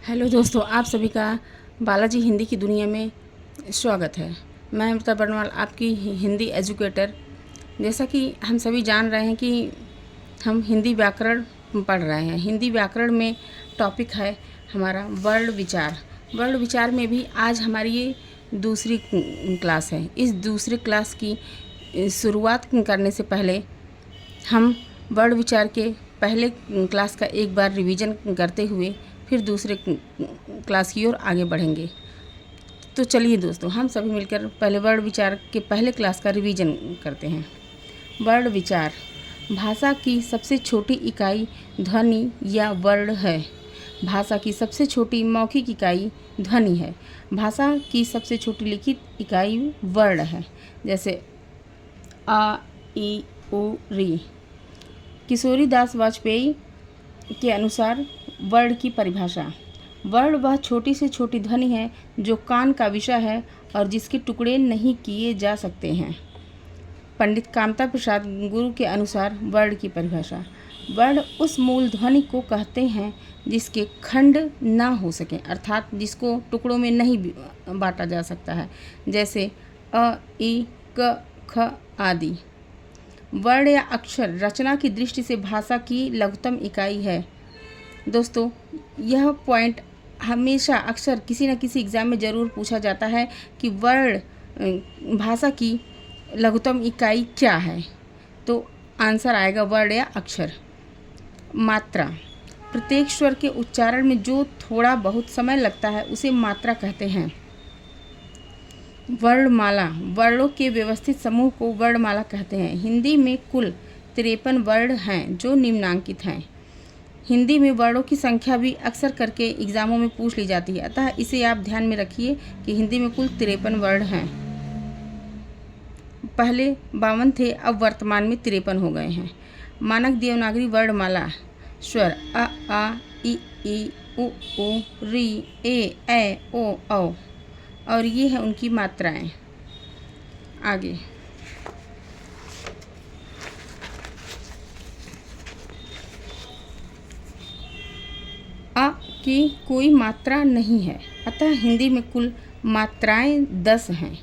Hello दोस्तों, आप सभी का बालाजी हिंदी की दुनिया में स्वागत है। मैं अमृता बरनवाल, आपकी हिंदी एजुकेटर। जैसा कि हम सभी जान रहे हैं कि हम हिंदी व्याकरण पढ़ रहे हैं। हिंदी व्याकरण में टॉपिक है हमारा वर्ण विचार। वर्ण विचार में भी आज हमारी ये दूसरी क्लास है। इस दूसरे क्लास की शुरुआत करने से पहले हम वर्ण विचार के पहले क्लास का एक बार रिवीजन करते हुए फिर दूसरे क्लास की ओर आगे बढ़ेंगे। तो चलिए दोस्तों, हम सभी मिलकर पहले वर्ण विचार के पहले क्लास का रिवीजन करते हैं। वर्ण विचार भाषा की सबसे छोटी इकाई ध्वनि या वर्ण है। भाषा की सबसे छोटी मौखिक इकाई ध्वनि है। भाषा की सबसे छोटी लिखित इकाई वर्ण है, जैसे आ, ई, उ, री। किशोरी दास वाजपेयी के अनुसार वर्ण की परिभाषा: वर्ण वह छोटी से छोटी ध्वनि है जो कान का विषय है और जिसके टुकड़े नहीं किए जा सकते हैं। पंडित कामता प्रसाद गुरु के अनुसार वर्ण की परिभाषा: वर्ण उस मूल ध्वनि को कहते हैं जिसके खंड ना हो सकें, अर्थात जिसको टुकड़ों में नहीं बांटा जा सकता है, जैसे अ, ई, क, ख आदि। वर्ण या अक्षर रचना की दृष्टि से भाषा की लघुतम इकाई है। दोस्तों, यह पॉइंट हमेशा अक्सर किसी न किसी एग्ज़ाम में ज़रूर पूछा जाता है कि वर्ण भाषा की लघुतम इकाई क्या है। तो आंसर आएगा वर्ण या अक्षर। मात्रा: प्रत्येक स्वर के उच्चारण में जो थोड़ा बहुत समय लगता है उसे मात्रा कहते हैं। वर्णमाला: वर्णों के व्यवस्थित समूह को वर्णमाला कहते हैं। हिंदी में कुल 53 वर्ण हैं जो निम्नांकित हैं। हिंदी में वर्णों की संख्या भी अक्सर करके एग्ज़ामों में पूछ ली जाती है, अतः इसे आप ध्यान में रखिए कि हिंदी में कुल 53 वर्ण हैं। पहले 52 थे, अब वर्तमान में 53 हो गए हैं। मानक देवनागरी वर्णमाला: स्वर आ, ई, उ, री, ए, ओ, औ। और ये है उनकी मात्राएं। आगे अ की कोई मात्रा नहीं है, अतः हिंदी में कुल मात्राएं 10 हैं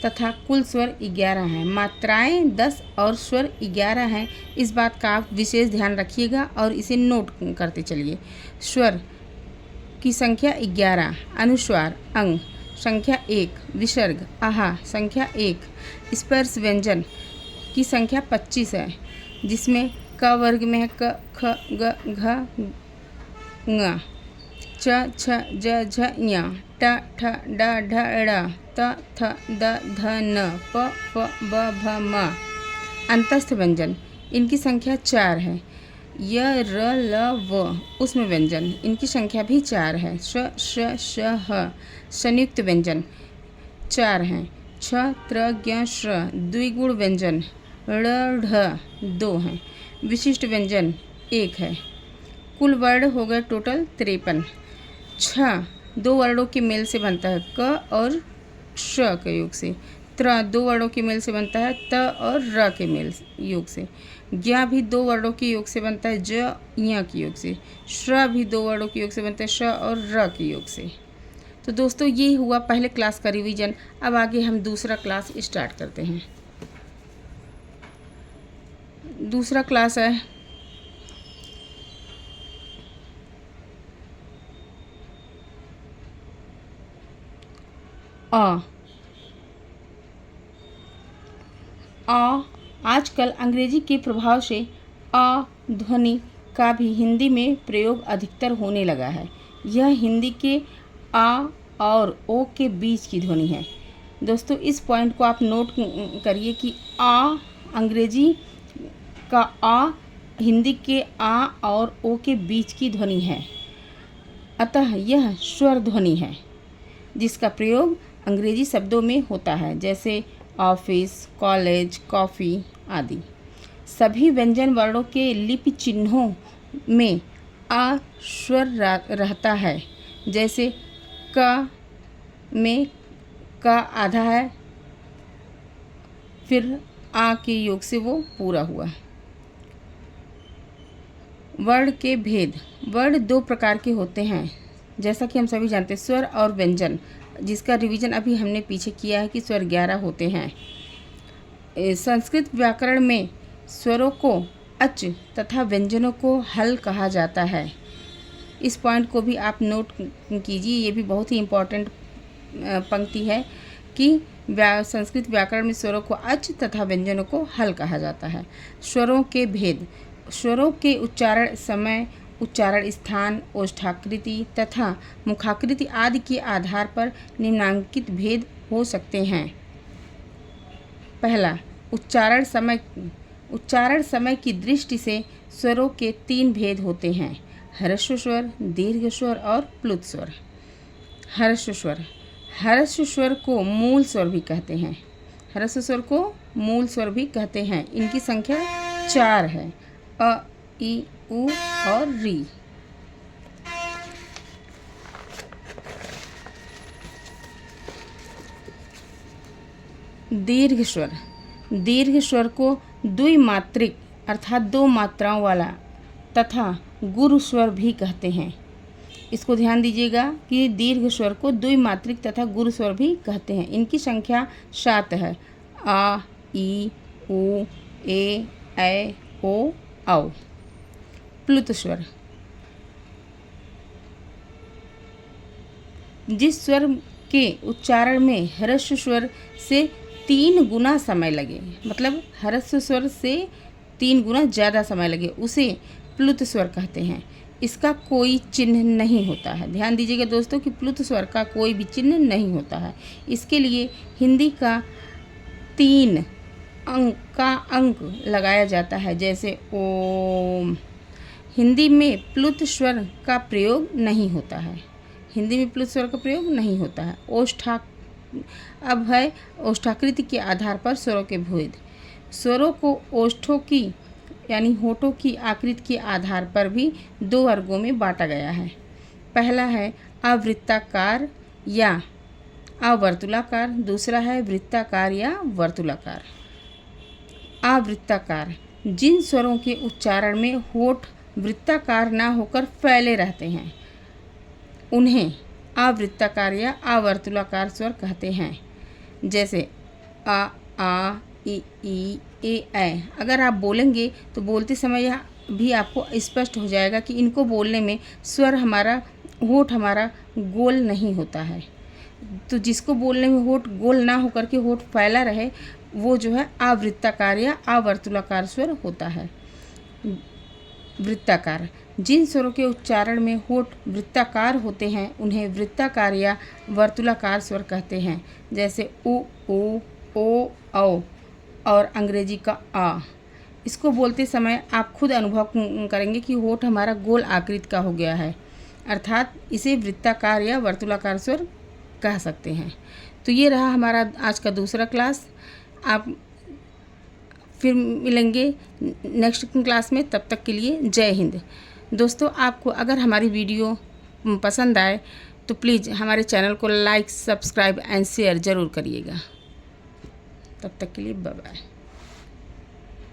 तथा कुल स्वर 11 हैं। मात्राएं 10 और स्वर 11 हैं, इस बात का आप विशेष ध्यान रखिएगा और इसे नोट करते चलिए। स्वर की संख्या 11, अनुस्वार अंग संख्या 1, विसर्ग आहा संख्या 1, स्पर्श व्यंजन की संख्या 25 है, जिसमें क वर्ग में है क, ख, ग, घ, ङ, च, छ, ज, झ, ञ, ट, ठ, ड, ढ, ड़, त, थ, द, ध, न, प, फ, ब, भ, म। अंतस्थ व्यंजन इनकी संख्या 4 है। य, र, ल, व उसमें व्यंजन इनकी संख्या भी 4 है। श, श, श, ह। संयुक्त व्यंजन 4 हैं। छ, त्र, ज्ञ, श्र। द्विगुण व्यंजन ड़, ढ 2 हैं। विशिष्ट व्यंजन 1 है। कुल वर्ण हो गए टोटल 53। छ 2 वर्णों के मेल से बनता है, क और श के योग से। त्र 2 वर्णों के मेल से बनता है, त और र के मेल योग से। ज्ञ भी 2 वर्णों के योग से बनता है, ज, ञ के योग से। श्र भी 2 वर्णों के योग से बनता है, श और र के योग से। तो दोस्तों, ये हुआ पहले क्लास का रिवीजन। अब आगे हम दूसरा क्लास स्टार्ट करते हैं। दूसरा क्लास है अ। आजकल अंग्रेजी के प्रभाव से अ ध्वनि का भी हिंदी में प्रयोग अधिकतर होने लगा है। यह हिंदी के आ और ओ के बीच की ध्वनि है। दोस्तों, इस पॉइंट को आप नोट करिए कि आ अंग्रेजी का आ हिंदी के आ और ओ के बीच की ध्वनि है, अतः यह स्वर ध्वनि है जिसका प्रयोग अंग्रेजी शब्दों में होता है, जैसे ऑफिस, कॉलेज, कॉफ़ी आदि। सभी व्यंजन वर्णों के लिपि चिन्हों में आ स्वर रहता है, जैसे क में क आधा है, फिर आ के योग से वो पूरा हुआ। वर्ण के भेद: वर्ण 2 प्रकार के होते हैं, जैसा कि हम सभी जानते हैं स्वर और व्यंजन, जिसका रिवीजन अभी हमने पीछे किया है कि स्वर 11 होते हैं। संस्कृत व्याकरण में स्वरों को अच तथा व्यंजनों को हल कहा जाता है। इस पॉइंट को भी आप नोट कीजिए, ये भी बहुत ही इम्पॉर्टेंट पंक्ति है कि संस्कृत व्याकरण में स्वरों को अच तथा व्यंजनों को हल कहा जाता है। स्वरों के भेद, स्वरों के उच्चारण समय, उच्चारण स्थान, ओष्ठाकृति तथा मुखाकृति आदि के आधार पर निम्नांकित भेद हो सकते हैं। पहला, उच्चारण समय। उच्चारण समय की दृष्टि से स्वरों के 3 भेद होते हैं: ह्रस्व स्वर, दीर्घ स्वर और प्लुत स्वर। ह्रस्व स्वर, ह्रस्व स्वर को मूल स्वर भी कहते हैं। ह्रस्व स्वर को मूल स्वर भी कहते हैं। इनकी संख्या 4 है: अ, ई, उ और री। दीर्घ स्वर, दीर्घ स्वर को द्विमात्रिक अर्थात 2 मात्राओं वाला तथा गुरु स्वर भी कहते हैं। इसको ध्यान दीजिएगा कि दीर्घ स्वर को द्विमात्रिक तथा गुरु स्वर भी कहते हैं। इनकी संख्या 7 है: आ, ई, उ, ए, ऐ, ओ, औ। प्लुत स्वर, जिस स्वर के उच्चारण में ह्रस्व स्वर से 3 गुना समय लगे, मतलब ह्रस्व स्वर से 3 गुना ज़्यादा समय लगे, उसे प्लुत स्वर कहते हैं। इसका कोई चिन्ह नहीं होता है। ध्यान दीजिएगा दोस्तों कि प्लुत स्वर का कोई भी चिन्ह नहीं होता है। इसके लिए हिंदी का 3 अंक का अंक लगाया जाता है, जैसे ओम। हिंदी में प्लुत स्वर का प्रयोग नहीं होता है। हिंदी में प्लुत स्वर का प्रयोग नहीं होता है। अब है ओष्ठाकृति के आधार पर स्वरों के भेद। स्वरों को ओष्ठों की यानी होठों की आकृति के आधार पर भी 2 वर्गों में बांटा गया है। पहला है अवृत्ताकार या अवर्तुलाकार, दूसरा है वृत्ताकार या वर्तुलाकार। अवृत्ताकार, जिन स्वरों के उच्चारण में होठ वृत्ताकार ना होकर फैले रहते हैं, उन्हें अवृत्ताकार या अवर्तुलाकार स्वर कहते हैं। जैसे आ, ई, ए, ऐ। अगर आप बोलेंगे तो बोलते समय यह भी आपको स्पष्ट हो जाएगा कि इनको बोलने में स्वर हमारा, होठ हमारा गोल नहीं होता है। तो जिसको बोलने में होठ गोल ना होकर के होठ फैला रहे, वो जो है अवृत्ताकार या अवर्तुलाकार स्वर होता है। वृत्ताकार, जिन स्वरों के उच्चारण में होठ वृत्ताकार होते हैं, उन्हें वृत्ताकार या वर्तुलाकार स्वर कहते हैं। जैसे उ, ओ, औ और अंग्रेजी का आ। इसको बोलते समय आप खुद अनुभव करेंगे कि होठ हमारा गोल आकृति का हो गया है, अर्थात इसे वृत्ताकार या वर्तुलाकार स्वर कह सकते हैं। तो ये रहा हमारा आज का दूसरा क्लास। आप फिर मिलेंगे नेक्स्ट क्लास में, तब तक के लिए जय हिंद। दोस्तों, आपको अगर हमारी वीडियो पसंद आए तो प्लीज़ हमारे चैनल को लाइक, सब्सक्राइब एंड शेयर ज़रूर करिएगा। तब तक के लिए बाय बाय।